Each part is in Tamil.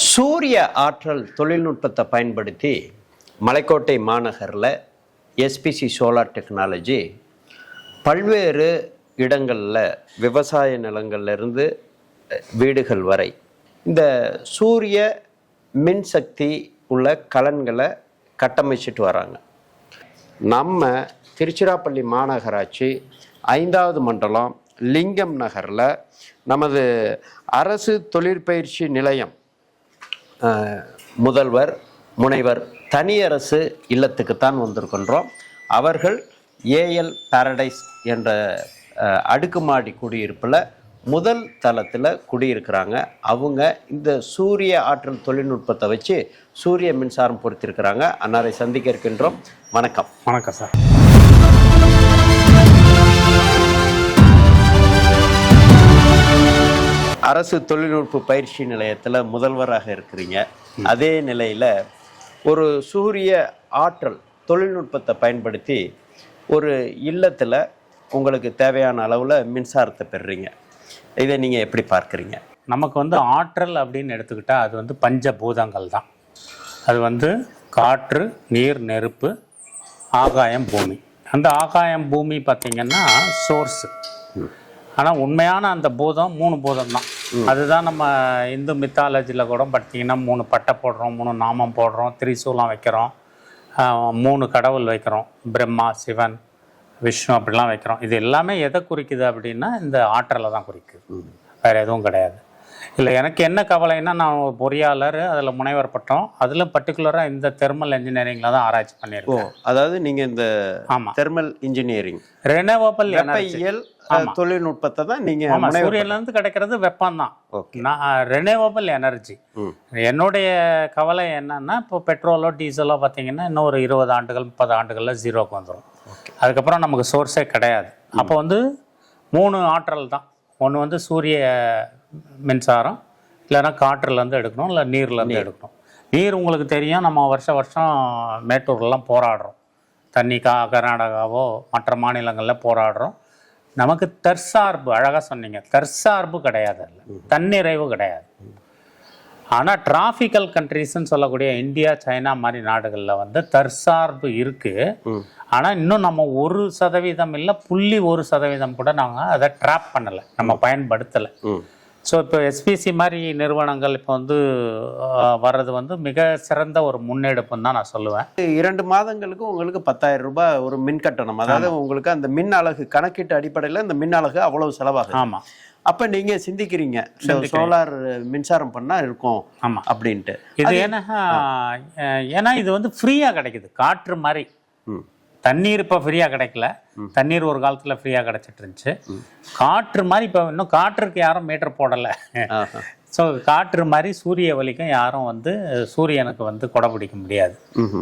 சூரிய ஆற்றல் தொழில்நுட்பத்தை பயன்படுத்தி மலைக்கோட்டை மாநகரில் எஸ்பிசி சோலார் டெக்னாலஜி பல்வேறு இடங்களில் விவசாய நிலங்கள்லேருந்து வீடுகள் வரை இந்த சூரிய மின்சக்தி உள்ள கலன்களை கட்டமைச்சிட்டு வராங்க. நம்ம திருச்சிராப்பள்ளி மாநகராட்சி 5வது மண்டலம் லிங்கம் நகரில் நமது அரசு தொழிற்பயிற்சி நிலையம் முதல்வர் முனைவர் தனியரசு இல்லத்துக்குத்தான் வந்திருக்கின்றோம். அவர்கள் ஏஎல் பாரடைஸ் என்ற அடுக்குமாடி குடியிருப்பில் முதல் தளத்தில் குடியிருக்கிறாங்க. அவங்க இந்த சூரிய ஆற்றல் தொழில்நுட்பத்தை வச்சு சூரிய மின்சாரம் பொறுத்திருக்கிறாங்க. அன்னாரை சந்திக்க இருக்கின்றோம். வணக்கம். வணக்கம் சார். அரசு தொழில்நுட்ப பயிற்சி நிலையத்தில் முதல்வராக இருக்கிறீங்க. அதே நிலையில் ஒரு சூரிய ஆற்றல் தொழில்நுட்பத்தை பயன்படுத்தி ஒரு இல்லத்தில் உங்களுக்கு தேவையான அளவில் மின்சாரத்தை பெறுறீங்க. இதை நீங்கள் எப்படி பார்க்குறீங்க? நமக்கு ஆற்றல் அப்படின்னு எடுத்துக்கிட்டால் அது பஞ்சபூதங்கள் தான். அது காற்று, நீர், நெருப்பு, ஆகாயம், பூமி. அந்த ஆகாயம் பூமி பார்த்திங்கன்னா சோர்ஸு. ஆனால் உண்மையான அந்த பூதம் 3 பூதம் தான். அதுதான் நம்ம இந்து மித்தாலஜியில் கூட பார்த்திங்கன்னா 3 பட்டை போடுறோம், 3 நாமம் போடுறோம், திரிசூலம் வைக்கிறோம், 3 கடவுள் வைக்கிறோம், பிரம்மா, சிவன், விஷ்ணு அப்படிலாம் வைக்கிறோம். இது எல்லாமே எதை குறிக்குது அப்படின்னா இந்த ஆற்றலை தான் குறிக்குது, வேறு எதுவும் கிடையாது. இல்லை, எனக்கு என்ன கவலைன்னா, நான் ஒரு பொறியாளர், அதில் முனைவர் பட்டம், அதில் பர்டிகுலராக இந்த தெர்மல் இன்ஜினியரிங்கில் தான் ஆராய்ச்சி பண்ணியிருக்கோம். அதாவது நீங்கள் இந்த தெர்மல் இன்ஜினியரிங் ரெனோவபிள் வெப்பயியல் தொழில்நுட்பத்தை தான் நீங்கள் சூரியன்லேருந்து கிடைக்கிறது வெப்பம் தான். நான் ரெனோவபிள் எனர்ஜி. என்னுடைய கவலை என்னன்னா, இப்போ பெட்ரோலோ டீசலோ பார்த்தீங்கன்னா இன்னும் ஒரு 20 ஆண்டுகள் 30 ஆண்டுகளில் ஜீரோக்கு வந்துடும். அதுக்கப்புறம் நமக்கு சோர்ஸே கிடையாது. அப்போ 3 ஆற்றல் தான். ஒன்று சூரிய மின்சாரம், இல்லைன்னா காற்றுலேருந்து எடுக்கணும், இல்லை நீர்லேருந்து எடுக்கணும். நீர் உங்களுக்கு தெரியும், நம்ம வருஷம் மேட்டூர்லாம் போராடுறோம். தண்ணி கர்நாடகாவோ மற்ற மாநிலங்களில் போராடுறோம். நமக்கு தற்சார்பு, அழகாக சொன்னீங்க, தற்சார்பு கிடையாது, இல்லை தன்னிறைவு கிடையாது. ஆனால் டிராஃபிக்கல் கண்ட்ரிஸ்ன்னு சொல்லக்கூடிய இந்தியா, சைனா மாதிரி நாடுகளில் தற்சார்பு இருக்குது. ஆனால் இன்னும் நம்ம 1% இல்லை 0.1% கூட நாங்கள் அதை ட்ராப் பண்ணலை, நம்ம பயன்படுத்தலை. ஸோ இப்போ எஸ்பிசி மாதிரி நிறுவனங்கள் இப்போ வர்றது மிக சிறந்த ஒரு முன்னெடுப்புன்னு தான் நான் சொல்லுவேன். 2 மாதங்களுக்கு உங்களுக்கு 10,000 ரூபாய் ஒரு மின் கட்டணம். அதாவது உங்களுக்கு அந்த மின் அலகு கணக்கீட்டு அடிப்படையில் இந்த மின் அலகு அவ்வளவு செலவாகும். ஆமாம். அப்போ நீங்கள் சிந்திக்கிறீங்க சோலார் மின்சாரம் பண்ணால் இருக்கும் அப்படின்ட்டு. இது ஏன்னா இது ஃப்ரீயாக கிடைக்குது. காற்று மாதிரி. தண்ணீர் இப்போ ஃப்ரீயாக கிடைக்கல. தண்ணீர் ஒரு காலத்தில் ஃப்ரீயாக கிடச்சிட்டு இருந்துச்சு. காற்று மாதிரி இப்போ இன்னும் காற்றுக்கு யாரும் மீட்டர் போடலை. ஸோ காற்று மாதிரி சூரிய ஒளிக்கும் யாரும் சூரியனுக்கு கொடை பிடிக்க முடியாது.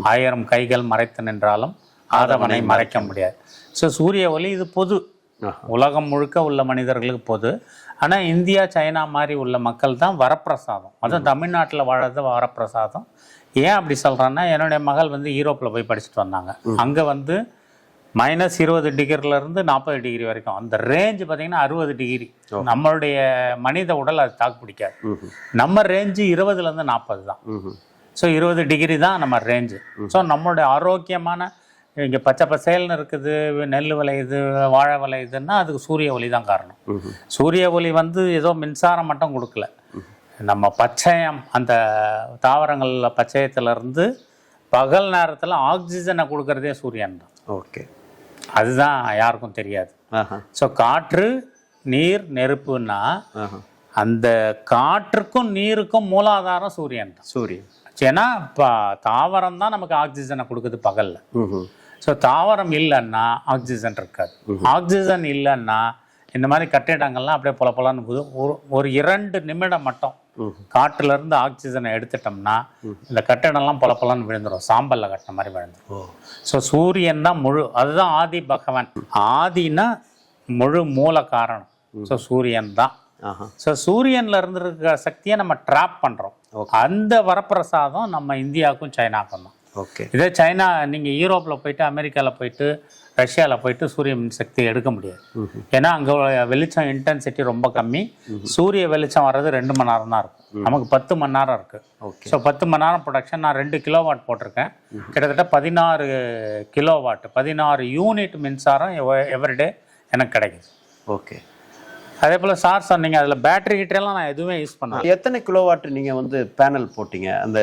1000 கைகள் மறைத்து நின்றாலும் ஆதவனை மறைக்க முடியாது. ஸோ சூரிய ஒளி இது பொது, உலகம் முழுக்க உள்ள மனிதர்களுக்கு பொது. ஆனால் இந்தியா, சைனா மாதிரி உள்ள மக்கள் தான் வரப்பிரசாதம். அதுவும் தமிழ்நாட்டில் வாழறது வரப்பிரசாதம். ஏன் அப்படி சொல்கிறேன்னா, என்னுடைய மகள் யூரோப்பில் போய் படிச்சுட்டு வந்தாங்க. அங்கே -20 டிகிரிலேருந்து 40 டிகிரி வரைக்கும் அந்த ரேஞ்சு பார்த்தீங்கன்னா 60 டிகிரி. நம்மளுடைய மனித உடல் அது தாக்கு பிடிக்காது. நம்ம ரேஞ்சு 20லேருந்து 40 தான். ஸோ 20 டிகிரி தான் நம்ம ரேஞ்சு. ஸோ நம்மளுடைய ஆரோக்கியமான இங்கே பச்சை பசேல்னு இருக்குது, நெல் விளையுது, வாழை விளையுதுன்னா அதுக்கு சூரிய ஒளி தான் காரணம். சூரிய ஒளி ஏதோ மின்சாரம் மட்டும் கொடுக்கல, நம்ம பச்சையம், அந்த தாவரங்களில் பச்சையத்திலேருந்து பகல் நேரத்தில் ஆக்சிஜனை கொடுக்கறதே சூரியன் தான். ஓகே, அதுதான் யாருக்கும் தெரியாது. ஸோ காற்று, நீர், நெருப்புன்னா அந்த காற்றுக்கும் நீருக்கும் மூலாதாரம் சூரியன் தான். சூரியன். ஏன்னா இப்போ தாவரம் தான் நமக்கு ஆக்சிஜனை கொடுக்குது பகலில். ஸோ தாவரம் இல்லைன்னா ஆக்சிஜன் இருக்காது. ஆக்சிஜன் இல்லைன்னா இந்த மாதிரி கட்டிடங்கள்லாம் அப்படியே பொலன்னு ஒரு 2 நிமிடம் மட்டும் காற்றுலேருந்து ஆக்சிஜனை எடுத்துட்டோம்னா இந்த கட்டிடம்லாம் பொலன்னு விழுந்துடும், சாம்பலில் கட்டின மாதிரி விழுந்துடும். ஸோ சூரியன் தான் முழு, அதுதான் ஆதி பகவான். ஆதினா முழு மூல காரணம். ஸோ சூரியன் தான். ஸோ சூரியன்ல இருந்து இருக்கிற சக்தியை நம்ம ட்ராப் பண்ணுறோம். அந்த வரப்பிரசாதம் நம்ம இந்தியாவுக்கும் சைனாவுக்கும் தான். ஓகே. இதே சைனா, நீங்கள் யூரோப்பில் போயிட்டு அமெரிக்காவில் போயிட்டு ரஷ்யாவில் போயிட்டு சூரிய மின்சக்தி எடுக்க முடியாது. ஏன்னா அங்கே வெளிச்சம் இன்டென்சிட்டி ரொம்ப கம்மி. சூரிய வெளிச்சம் வர்றது 2 மணி நேரம் தான் இருக்கும். நமக்கு 10 மணி நேரம் இருக்குது. ஸோ 10 மணி நேரம் ப்ரொடக்ஷன். நான் 2 கிலோவாட் போட்டிருக்கேன். கிட்டத்தட்ட 16 கிலோவாட், 16 யூனிட் மின்சாரம் எவ்ரிடே எனக்கு கிடைக்குது. ஓகே. அதே போல் சார் சொன்னீங்க, அதில் பேட்டரி ஹீட்டரெல்லாம் நான் எதுவுமே யூஸ் பண்ணேன். எத்தனை கிலோவாட் நீங்கள் வந்து பேனல் போட்டீங்க? அந்த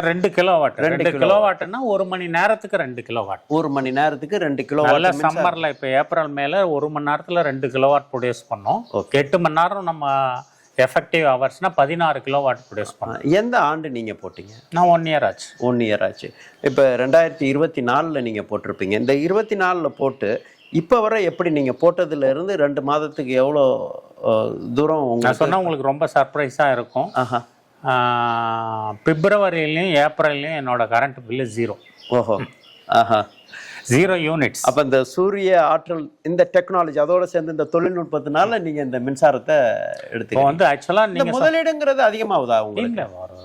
2 கிலோவாட். 2 கிலோவாட்னா 1 மணி நேரத்துக்கு 2 கிலோவாட். 1 மணி நேரத்துக்கு 2 கிலோவாட். நல்ல சம்மரில் இப்போ ஏப்ரல் மேல 1 மணி நேரத்தில் 2 கிலோவாட் ப்ரொடியூஸ் பண்ணோம். 8 மணி நேரம் நம்ம எஃபெக்டிவ் ஹவர்ஸ்னால் 16 கிலோவாட் ப்ரொடியூஸ் பண்ணோம். எந்த ஆண்டு நீங்கள் போட்டீங்க? நான் 1 இயர் ஆச்சு. 1 இயர் ஆச்சு. இப்போ 2024 நீங்கள் போட்டிருப்பீங்க. இந்த 24 போட்டு இப்போ வர எப்படி நீங்கள் போட்டதுல இருந்து 2 மாதத்துக்கு எவ்வளோ தூரம்? நான் சொன்னால் உங்களுக்கு ரொம்ப சர்ப்ரைஸாக இருக்கும். பிப்ரவரிலையும் ஏப்ரல்லையும் என்னோட கரண்ட் பில்லு 0. ஓஹோ. ஆஹா. 0 யூனிட்ஸ். அப்போ இந்த சூரிய ஆற்றல், இந்த டெக்னாலஜி அதோட சேர்ந்து இந்த தொழில்நுட்பத்தினால நீங்கள் இந்த மின்சாரத்தை இப்போ வந்து ஆக்சுவலாக நீங்கள் முதலீடுங்கிறது அதிகமாகுதா உங்களுக்கு? இல்லை, ஒரு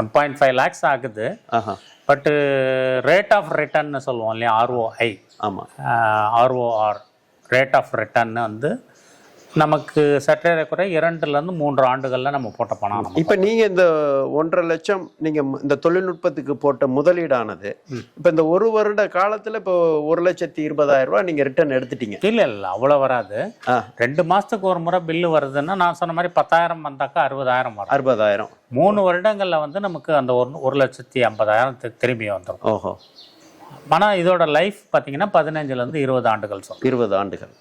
1.5 lakhs ஆகுது. பட்டு ரேட் ஆஃப் ரிட்டர்ன்னு சொல்லுவோம் இல்லையா, ROI. ஆமாம். ROR, ரேட் ஆஃப் ரிட்டர்ன் வந்து நமக்கு சற்றே குறை 2 to 3 ஆண்டுகளில் நம்ம போட்ட பணம். இப்போ நீங்கள் இந்த 1.5 லட்சம் நீங்கள் இந்த தொழில்நுட்பத்துக்கு போட்ட முதலீடானது இப்போ இந்த 1 வருட காலத்தில் இப்போ 1,20,000 ரூபா நீங்கள் ரிட்டர்ன் எடுத்துட்டீங்க? இல்லை, அவ்வளோ வராது. 2 மாதத்துக்கு ஒரு முறை பில்லு வருதுன்னா நான் சொன்ன மாதிரி 10,000 வந்தாக்கா 60,000 வரும். 60,000. 3 வருடங்களில் வந்து நமக்கு அந்த 1,50,000 திரும்பி வந்துடும். ஓஹோ. ஆனால் இதோட லைஃப் பார்த்தீங்கன்னா 15 to 20 ஆண்டுகள் சொல்லும். 20 ஆண்டுகள்.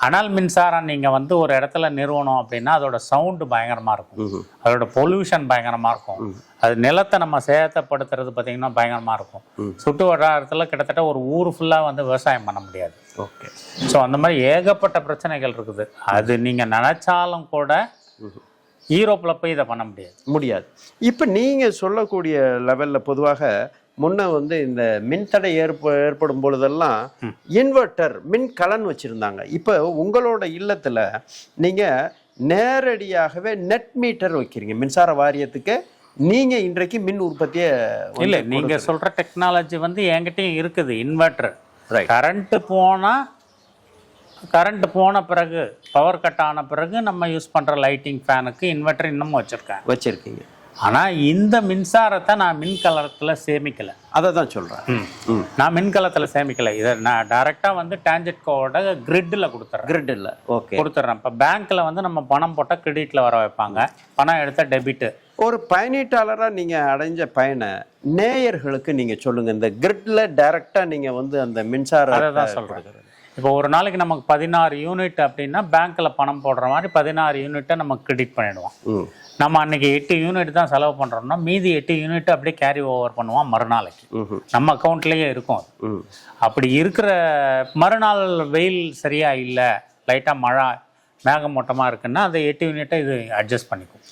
அனல் மின்சாரம் நீங்கள் வந்து ஒரு இடத்துல நிறுவனம் அப்படின்னா அதோட சவுண்டு பயங்கரமாக இருக்கும், அதோட பொல்யூஷன் பயங்கரமாக இருக்கும், அது நிலத்தை நம்ம சேதப்படுத்துறது பார்த்தீங்கன்னா பயங்கரமாக இருக்கும். சுட்டு வட்டாரத்தில் கிட்டத்தட்ட ஒரு ஊர் ஃபுல்லாக வந்து விவசாயம் பண்ண முடியாது. ஓகே. ஸோ அந்த மாதிரி ஏகப்பட்ட பிரச்சனைகள் இருக்குது. அது நீங்கள் நினச்சாலும் கூட யூரோப்பில் போய் இதை பண்ண முடியாது. இப்போ நீங்கள் சொல்லக்கூடிய லெவலில் பொதுவாக முன்ன வந்து இந்த மின்தடை ஏற்படும் பொழுதெல்லாம் இன்வெர்டர் மின்கலன் வச்சுருந்தாங்க. இப்போ உங்களோட இல்லத்தில் நீங்கள் நேரடியாகவே நெட் மீட்டர் வைக்கிறீங்க. மின்சார வாரியத்துக்கு நீங்கள் இன்றைக்கு மின் உற்பத்தியை இல்லை, நீங்கள் சொல்கிற டெக்னாலஜி வந்து என்கிட்டயும் இருக்குது. இன்வெர்டர் கரண்ட் போன பிறகு, பவர் கட் ஆன பிறகு நம்ம யூஸ் பண்ணுற லைட்டிங் ஃபேனுக்கு இன்வெர்டர் இன்னமும் வச்சுருக்கீங்க. ஆனால் இந்த மின்சாரத்தை நான் மின்கலத்தில் சேமிக்கலை. அதை தான் சொல்கிறேன். நான் மின்கலத்தில் சேமிக்கலை. இதை நான் டைரெக்டாக வந்து டான்ஜெட்கோட கிரிட்டில் கொடுத்துட்றேன். ஓகே, கொடுத்துட்றேன். இப்போ பேங்க்கில் வந்து நம்ம பணம் போட்டால் கிரெடிட்டில் வர வைப்பாங்க, பணம் எடுத்தால் டெபிட்டு. ஒரு பயனீட்டாளராக நீங்கள் அடைஞ்ச பயனை நேயர்களுக்கு நீங்கள் சொல்லுங்கள். இந்த கிரிட்டில் டைரெக்டாக நீங்கள் வந்து அந்த மின்சாரம் அதை தான் சொல்கிறேன். இப்போ ஒரு நாளைக்கு நமக்கு 16 யூனிட் அப்படின்னா பேங்க்கில் பணம் போடுற மாதிரி 16 யூனிட்டை நம்ம கிரெடிட் பண்ணிவிடுவோம். நம்ம அன்றைக்கி 8 யூனிட் தான் செலவு பண்ணுறோம்னா மீதி 8 யூனிட் அப்படியே கேரி ஓவர் பண்ணுவோம் மறுநாளைக்கு. நம்ம அக்கௌண்ட்லேயே இருக்கும் அது. அப்படி இருக்கிற மறுநாள் வெயில் சரியாக இல்லை, லைட்டாக மழை மேகமூட்டமாக இருக்குன்னா அதை 8 யூனிட்டை இது அட்ஜஸ்ட் பண்ணிக்கும்.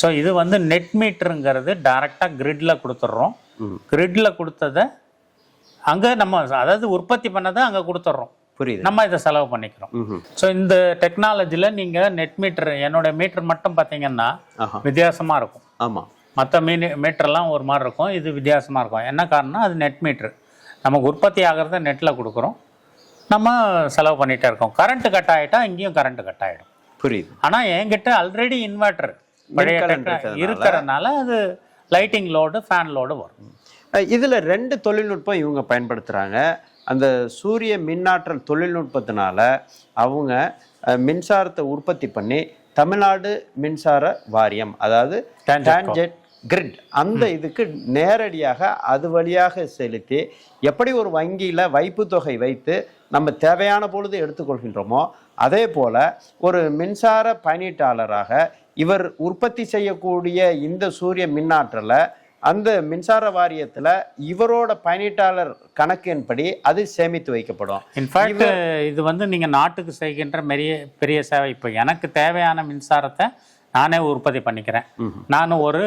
ஸோ இது வந்து நெட் மீட்டருங்கிறது டைரெக்டாக கிரிட்டில் கொடுத்துட்றோம். கிரிட்டில் கொடுத்ததை அங்கே நம்ம, அதாவது உற்பத்தி பண்ணதை அங்கே கொடுத்துட்றோம். புரியுது. நம்ம இதை செலவு பண்ணிக்கிறோம். ஸோ இந்த டெக்னாலஜியில் நீங்கள் நெட் மீட்டர், என்னோட மீட்டர் மட்டும் பார்த்தீங்கன்னா வித்தியாசமாக இருக்கும். ஆமாம், மற்ற மீட்டர்லாம் ஒரு மாதிரி இருக்கும், இது வித்தியாசமாக இருக்கும். என்ன காரணம்னா அது நெட் மீட்ரு. நமக்கு உற்பத்தி ஆகிறத நெட்டில் கொடுக்குறோம், நம்ம செலவு பண்ணிகிட்டே இருக்கோம். கரண்ட்டு கட் ஆகிட்டா இங்கேயும் கரண்ட்டு கட் ஆகிடும். புரியுது. ஆனால் என்கிட்ட ஆல்ரெடி இன்வெர்டர் பழைய இருக்கிறதுனால அது லைட்டிங் லோடு, ஃபேன் லோடு வரும். இதில் 2 தொழில்நுட்பம் இவங்க பயன்படுத்துகிறாங்க. அந்த சூரிய மின்னாற்றல் தொழில்நுட்பத்தினால அவங்க மின்சாரத்தை உற்பத்தி பண்ணி தமிழ்நாடு மின்சார வாரியம், அதாவது டான்ஜெட் கிரிட், அந்த இதுக்கு நேரடியாக அது வழியாக செலுத்தி எப்படி ஒரு வங்கியில் வைப்பு தொகை வைத்து நம்ம தேவையான பொழுது எடுத்துக்கொள்கின்றோமோ அதே போல் ஒரு மின்சார பயனீட்டாளராக இவர் உற்பத்தி செய்யக்கூடிய இந்த சூரிய மின்னாற்றலை அந்த மின்சார வாரியத்தில் இவரோட பயனீட்டாளர் கணக்கின்படி அது சேமித்து வைக்கப்படும். இன்ஃபேக்ட் இது வந்து நீங்கள் நாட்டுக்கு செய்கின்ற பெரிய சேவை. இப்போ எனக்கு தேவையான மின்சாரத்தை நானே உற்பத்தி பண்ணிக்கிறேன். நான் ஒரு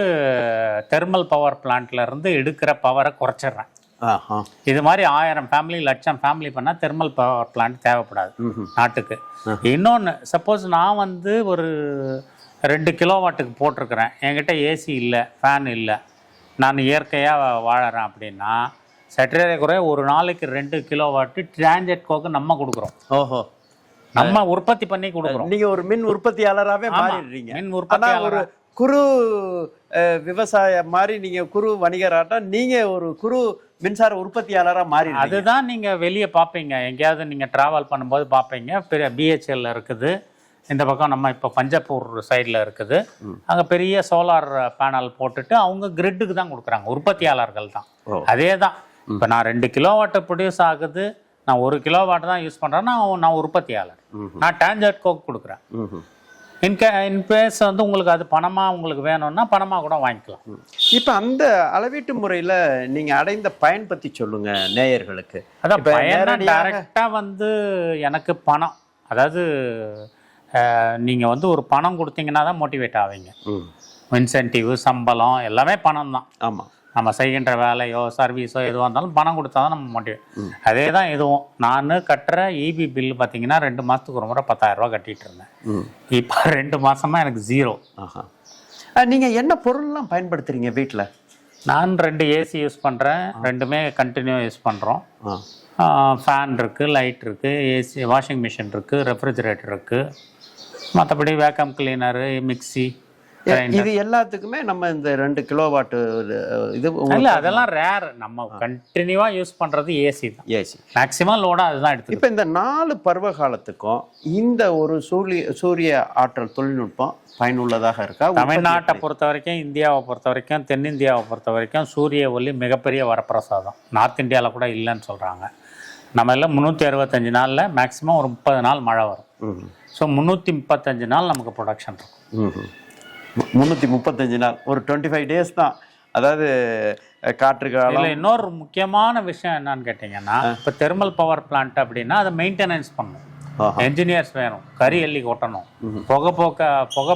தெர்மல் பவர் பிளான்ட்லேருந்து எடுக்கிற பவரை குறைச்சிட்றேன். இது மாதிரி 1000 ஃபேமிலி, 1,00,000 ஃபேமிலி பண்ணால் தெர்மல் பவர் பிளான்ட் தேவைப்படாது நாட்டுக்கு. இன்னொன்று, சப்போஸ் நான் வந்து ஒரு 2 கிலோவாட்டுக்கு போட்டிருக்கிறேன், என்கிட்ட ஏசி இல்லை, ஃபேன் இல்லை, நான் இயற்கையாக வாழறேன் அப்படின்னா சற்றே குறைய ஒரு நாளைக்கு 2 கிலோவாட்டு டிரான்ஜெட்கோக்கு நம்ம கொடுக்குறோம். ஓஹோ, நம்ம உற்பத்தி பண்ணி கொடுக்குறோம். நீங்க ஒரு மின் உற்பத்தியாளராகவே மாறிடுறீங்க. மின் ஆனா உற்பத்தி ஒரு குறு விவசாய மாதிரி நீங்க குறு வணிகராட்டம், நீங்க ஒரு குறு மின்சார உற்பத்தியாளரா மாறி. அதுதான் நீங்க வெளியே பார்ப்பீங்க, எங்கேயாவது நீங்க டிராவல் பண்ணும்போது பார்ப்பீங்க. பெரிய பிஹெச்எல்ல இருக்குது, இந்த பக்கம் நம்ம இப்போ பஞ்சப்பூர் சைடில் இருக்குது. அங்கே பெரிய சோலார் பேனல் போட்டுட்டு அவங்க கிரிட்டுக்கு தான் கொடுக்குறாங்க, உற்பத்தியாளர்கள் தான். அதே தான் இப்போ நான் 2 கிலோவாட்டு ப்ரொடியூஸ் ஆகுது, நான் 1 கிலோவாட் தான் யூஸ் பண்ணுறேன்னா நான் உற்பத்தியாளர், நான் டிரான்ஜெட்கோக்கு கொடுக்குறேன். இன்கேஸ் வந்து உங்களுக்கு அது பணமாக உங்களுக்கு வேணும்னா பணமாக கூட வாங்கிக்கலாம். இப்போ அந்த அளவீட்டு முறையில் நீங்கள் அடைந்த பயன் பற்றி சொல்லுங்க நேயர்களுக்கு. அதான் பயன் டைரெக்டாக வந்து எனக்கு பணம், அதாவது நீங்கள் வந்து ஒரு பணம் கொடுத்தீங்கன்னா தான் மோட்டிவேட் ஆவீங்க. இன்சென்டிவ், சம்பளம் எல்லாமே பணம் தான். ஆமாம், நம்ம செய்கின்ற வேலையோ சர்வீஸோ எதுவாக இருந்தாலும் பணம் கொடுத்தா தான் நம்ம மோட்டிவேட். அதே தான் இதுவும். நான் கட்டுற இபி பில் பார்த்தீங்கன்னா 2 மாதத்துக்கு ஒரு முறை 10,000 ரூபா கட்டிகிட்டு இருந்தேன். இப்போ 2 மாதமாக எனக்கு 0. நீங்கள் என்ன பொருள்லாம் பயன்படுத்துகிறீங்க வீட்டில்? நான் 2 ஏசி யூஸ் பண்ணுறேன், 2மே கண்டினியூ யூஸ் பண்ணுறோம். ஃபேன் இருக்குது, லைட் இருக்குது, ஏசி, வாஷிங் மிஷின் இருக்குது, ரெஃப்ரிஜரேட்டர் இருக்குது. மற்றபடி வேக்கம் கிளீனரு, மிக்சி, இது எல்லாத்துக்குமே நம்ம இந்த 2 கிலோவாட்டு இது இல்லை, அதெல்லாம் ரேர். நம்ம கண்டினியூவாக யூஸ் பண்ணுறது ஏசி தான். ஏசி மேக்ஸிமம் லோடாக அதுதான் எடுத்து. இப்போ இந்த 4 பருவ காலத்துக்கும் இந்த ஒரு சூரிய ஆற்றல் தொழில்நுட்பம் பயனுள்ளதாக இருக்கா? தமிழ்நாட்டை பொறுத்த வரைக்கும், இந்தியாவை பொறுத்த வரைக்கும், தென்னிந்தியாவை பொறுத்த வரைக்கும் சூரிய ஒளி மிகப்பெரிய வரப்பிரசாதம். நார்த் இந்தியாவில் கூட இல்லைன்னு சொல்கிறாங்க. நம்ம எல்லாம் 365 நாளில் மேக்ஸிமம் ஒரு 30 நாள் மழை வரும். ஸோ 335 நாள் நமக்கு ப்ரொடக்ஷன் இருக்கும். 335 நாள், ஒரு 25 டேஸ் தான். அதாவது காற்று காலம். இல்லை, இன்னொரு முக்கியமான விஷயம் என்னன்னு கேட்டிங்கன்னா, இப்போ தெர்மல் பவர் பிளான்ட் அப்படின்னா அதை மெயின்டெனன்ஸ் பண்ணணும், என்ஜினியர்ஸ் வேணும், கரி எள்ளி கொட்டணும், புகை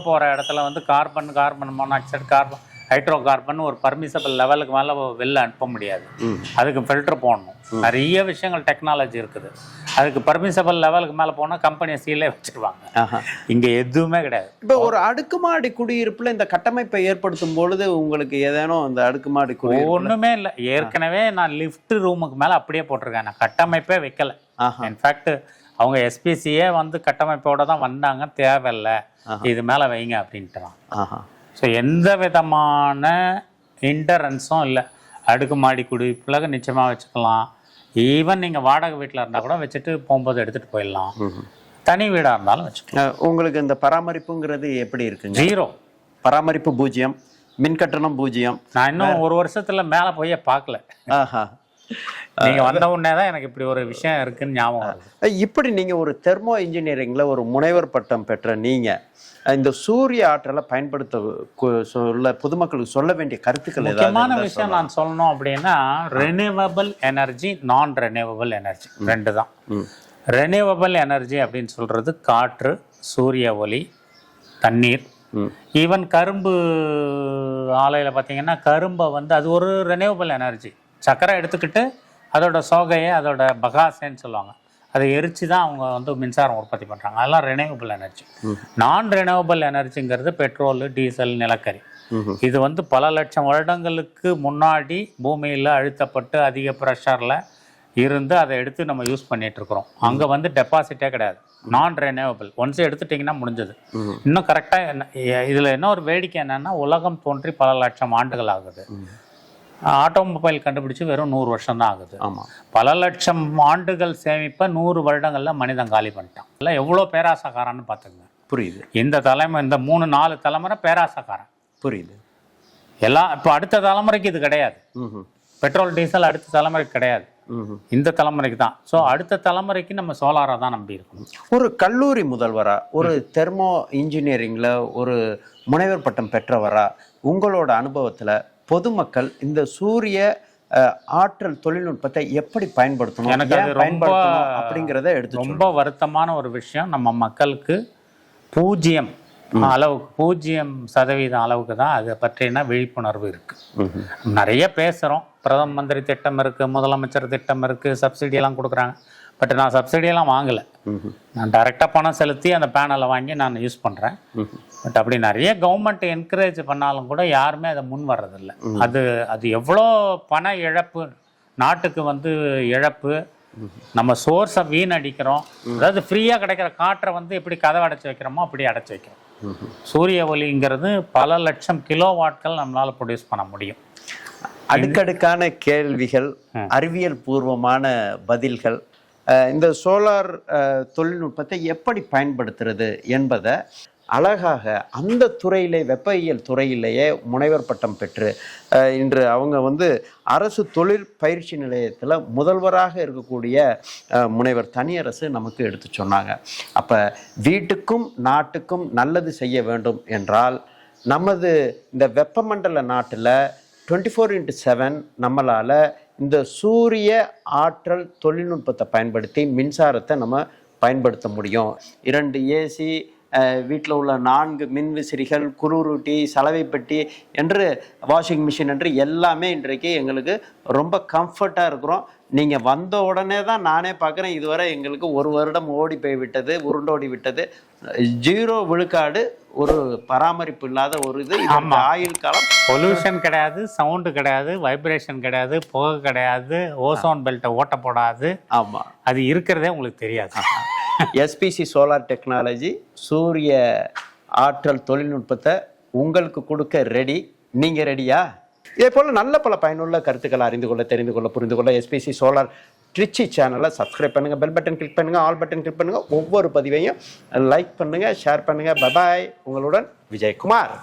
போகிற இடத்துல வந்து கார்பன் மோனாக்சைடு, ஹைட்ரோ கார்பன் ஒரு பர்மிசபிள் லெவலுக்கு மேலே வெளில அனுப்ப முடியாது. அதுக்கு ஃபில்டர் போடணும். நிறைய விஷயங்கள் டெக்னாலஜி இருக்குது. அதுக்கு பர்மிசபிள் லெவலுக்கு மேலே போனால் கம்பெனியை சீலே வச்சிருவாங்க. இங்கே எதுவுமே கிடையாது. இப்போ ஒரு அடுக்குமாடி குடியிருப்பில் இந்த கட்டமைப்பை ஏற்படுத்தும் பொழுது உங்களுக்கு ஏதேனும் இந்த அடுக்குமாடி குடியிருப்பு ஒன்றுமே இல்லை. ஏற்கனவே நான் லிஃப்ட் ரூமுக்கு மேலே அப்படியே போட்டிருக்கேன், நான் கட்டமைப்பே வைக்கல. இன்ஃபேக்ட் அவங்க எஸ்பிசியே வந்து கட்டமைப்போட தான் வந்தாங்க, தேவையில்லை இது மேலே வைங்க அப்படின்ட்டு. ஸோ எந்த விதமான இன்டரன்ஸும் இல்லை. அடுக்குமாடி குடியிருப்பில் நிச்சயமாக வச்சுக்கலாம். ஈவன் நீங்கள் வாடகை வீட்டில் இருந்தால் கூட வச்சுட்டு போகும்போது எடுத்துகிட்டு போயிடலாம். தனி வீடாக இருந்தாலும் வச்சுக்கலாம். உங்களுக்கு இந்த பராமரிப்புங்கிறது எப்படி இருக்குங்க? 0. பராமரிப்பு 0, மின் கட்டணம் 0. நான் இன்னும் 1 வருஷத்தில் மேலே போய் பார்க்கல. நீங்கள் வந்த உடனே தான் எனக்கு இப்படி ஒரு விஷயம் இருக்குன்னு ஞாபகம். இப்படி நீங்கள் ஒரு தெர்மோ இன்ஜினியரிங்கில் ஒரு முனைவர் பட்டம் பெற்ற நீங்கள் இந்த சூரிய ஆற்றலை பயன்படுத்த பொதுமக்களுக்கு சொல்ல வேண்டிய கருத்துக்கள் முக்கியமான விஷயம் நான் சொல்லணும் அப்படின்னா, renewable energy, non renewable energy 2 தான். ரெனியூவபிள் எனர்ஜி அப்படின்னு சொல்கிறது காற்று, சூரிய ஒளி, தண்ணீர். ஈவன் கரும்பு ஆலையில் பார்த்தீங்கன்னா கரும்பை வந்து அது ஒரு ரெனியூவபிள் எனர்ஜி. சக்கரை எடுத்துக்கிட்டு அதோட சோகையை, அதோட பகாசேன்னு சொல்லுவாங்க, அதை எரிச்சு தான் அவங்க வந்து மின்சாரம் உற்பத்தி பண்ணுறாங்க. அதெல்லாம் ரெனியூவபிள் எனர்ஜி. நான் ரெனியூவபிள் எனர்ஜிங்கிறது பெட்ரோல், டீசல், நிலக்கரி. இது வந்து பல லட்சம் வருடங்களுக்கு முன்னாடி பூமியில் அழுத்தப்பட்டு அதிக ப்ரெஷரில் இருந்து அதை எடுத்து நம்ம யூஸ் பண்ணிகிட்ருக்குறோம். அங்கே வந்து டெபாசிட்டே கிடையாது. நான் ரெனியூவபிள் ஒன்ஸ் எடுத்துட்டிங்கன்னா முடிஞ்சது. இன்னும் கரெக்டாக இதில் என்ன ஒரு வேடிக்கை என்னென்னா, உலகம் தோன்றி பல லட்சம் ஆண்டுகள் ஆகுது. ஆட்டோமொபைல் கண்டுபிடிச்சி வெறும் 100 வருஷம் தான் ஆகுது. பல லட்சம் ஆண்டுகள் சேமிப்பை 100 வருடங்களில் மனிதன் காலி பண்ணிட்டான். இல்லை எவ்வளோ பேராசக்காரன்னு பார்த்துங்க. புரியுது. இந்த 3-4 தலைமுறை பேராசக்காரன். புரியுது. எல்லாம் இப்போ அடுத்த தலைமுறைக்கு இது கிடையாது. பெட்ரோல் டீசல் அடுத்த தலைமுறைக்கு கிடையாது, இந்த தலைமுறைக்கு தான். ஸோ அடுத்த தலைமுறைக்கு நம்ம சோலாரை தான் நம்பி இருக்கணும். ஒரு கல்லூரி முதல்வரா, ஒரு தெர்மோ இன்ஜினியரிங்கில் ஒரு முனைவர் பட்டம் பெற்றவரா, உங்களோட அனுபவத்தில் பொதுமக்கள் இந்த சூரிய ஆற்றல் தொழில்நுட்பத்தை எப்படி பயன்படுத்தணும், எனக்கு அது ரொம்ப அப்படிங்கிறத எடுத்து ரொம்ப வருத்தமான ஒரு விஷயம். நம்ம மக்களுக்கு 0% அளவுக்கு தான் அதை பற்றின விழிப்புணர்வு இருக்குது. நிறைய பேசுகிறோம், பிரதம மந்திரி திட்டம் இருக்குது, முதலமைச்சர் திட்டம் இருக்குது, சப்சிடியெல்லாம் கொடுக்குறாங்க. பட் நான் சப்சிடியெல்லாம் வாங்கலை. நான் டைரெக்டாக பணம் செலுத்தி அந்த பேனலை வாங்கி நான் யூஸ் பண்ணுறேன். பட் அப்படி நிறைய கவர்மெண்ட் என்கரேஜ் பண்ணாலும் கூட யாருமே அதை முன் வர்றதில்லை. அது எவ்வளோ பண இழப்பு, நாட்டுக்கு வந்து இழப்பு, நம்ம சோர்ஸை வீணடிக்கிறோம். அதாவது ஃப்ரீயாக கிடைக்கிற காற்றை வந்து எப்படி கதவை அடைச்சி வைக்கிறோமோ அப்படி அடைச்சி வைக்கிறோம். சூரிய ஒளிங்கிறது பல லட்சம் கிலோ வாட்கள் நம்மளால் ப்ரொடியூஸ் பண்ண முடியும். அடுக்கடுக்கான கேள்விகள், அறிவியல் பூர்வமான பதில்கள், இந்த சோலார் தொழில்நுட்பத்தை எப்படி பயன்படுத்துறது என்பதை அழகாக அந்த துறையிலே, வெப்பயியல் துறையிலேயே முனைவர் பட்டம் பெற்று இன்று அவங்க வந்து அரசு தொழில் பயிற்சி நிலையத்தில் முதல்வராக இருக்கக்கூடிய முனைவர் தனியரசு நமக்கு எடுத்து சொன்னாங்க. அப்போ வீட்டுக்கும் நாட்டுக்கும் நல்லது செய்ய வேண்டும் என்றால் நமது இந்த வெப்பமண்டல நாட்டில் 24x7 நம்மளால் இந்த சூரிய ஆற்றல் தொழில்நுட்பத்தை பயன்படுத்தி மின்சாரத்தை நம்ம பயன்படுத்த முடியும். 2 ஏசி, வீட்டில் உள்ள 4 மின்விசிறிகள், குளிரூட்டி, சலவைப்பட்டி என்று வாஷிங் மிஷின் என்று எல்லாமே இன்றைக்கு எங்களுக்கு ரொம்ப கம்ஃபர்ட்டாக இருக்கிறோம். நீங்கள் வந்த உடனே தான் நானே பார்க்குறேன், இதுவரை எங்களுக்கு 1 வருடம் ஓடி போய் விட்டது, உருண்டோடி விட்டது. 0 விழுக்காடு ஒரு பராமரிப்பு இல்லாத ஒரு இது. ஆயுள் காலம், பொல்யூஷன் கிடையாது, சவுண்டு கிடையாது, வைப்ரேஷன் கிடையாது, புகை கிடையாது, ஓசோன் பெல்ட்டை ஓட்ட போடாது. ஆமாம், அது இருக்கிறதே உங்களுக்கு தெரியாது. எஸ்பிசி சோலார் டெக்னாலஜி சூரிய ஆற்றல் தொழில்நுட்பத்தை உங்களுக்கு கொடுக்க ரெடி. நீங்கள் ரெடியா? இதே போல் நல்ல பல பயனுள்ள கருத்துக்களை அறிந்து கொள்ள, தெரிந்து கொள்ள, புரிந்து கொள்ள எஸ்பிசி சோலார் ட்ரிச்சி சேனலை சப்ஸ்கிரைப் பண்ணுங்கள், பெல் பட்டன் கிளிக் பண்ணுங்கள், ஆல் பட்டன் கிளிக் பண்ணுங்கள், ஒவ்வொரு பதிவையும் லைக் பண்ணுங்கள், ஷேர் பண்ணுங்கள். பபாய். உங்களுடன் விஜயகுமார்.